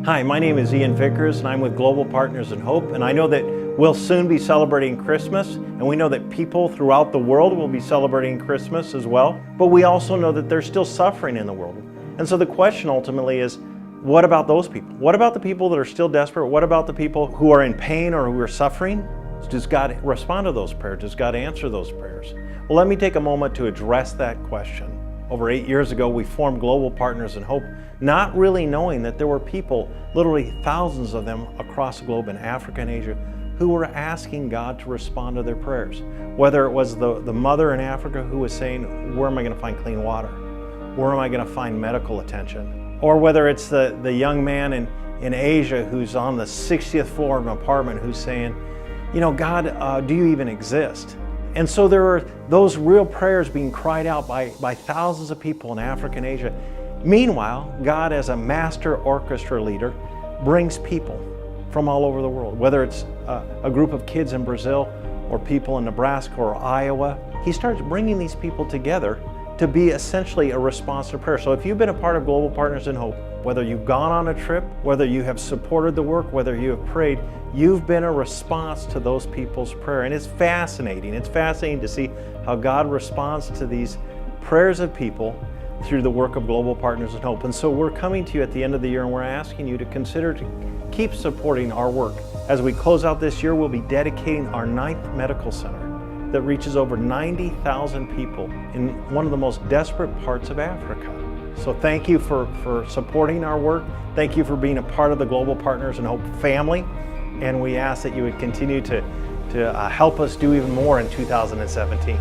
Hi, my name is Ian Vickers and I'm with Global Partners in Hope, and I know that we'll soon be celebrating Christmas, and we know that people throughout the world will be celebrating Christmas as well, but we also know that there's still suffering in the world. And so the question ultimately is, what about those people? What about the people that are still desperate? What about the people who are in pain or who are suffering? Does God respond to those prayers? Does God answer those prayers? Well, let me take a moment to address that question. Over 8 years ago, we formed Global Partners in Hope, not really knowing that there were people, literally thousands of them across the globe in Africa and Asia, who were asking God to respond to their prayers. Whether it was the mother in Africa who was saying, where am I going to find clean water? Where am I going to find medical attention? Or whether it's the young man in Asia who's on the 60th floor of an apartment who's saying, you know, God, do you even exist? And so there are those real prayers being cried out by thousands of people in Africa and Asia. Meanwhile, God, as a master orchestra leader, brings people from all over the world, whether it's a group of kids in Brazil or people in Nebraska or Iowa. He starts bringing these people together to be essentially a response to prayer. So if you've been a part of Global Partners in Hope, whether you've gone on a trip, whether you have supported the work, whether you have prayed, you've been a response to those people's prayer. And it's fascinating. It's fascinating to see how God responds to these prayers of people through the work of Global Partners in Hope. And so we're coming to you at the end of the year, and we're asking you to consider to keep supporting our work. As we close out this year, we'll be dedicating our 9th medical center that reaches over 90,000 people in one of the most desperate parts of Africa. So thank you for supporting our work. Thank you for being a part of the Global Partners in Hope family. And we ask that you would continue to help us do even more in 2017.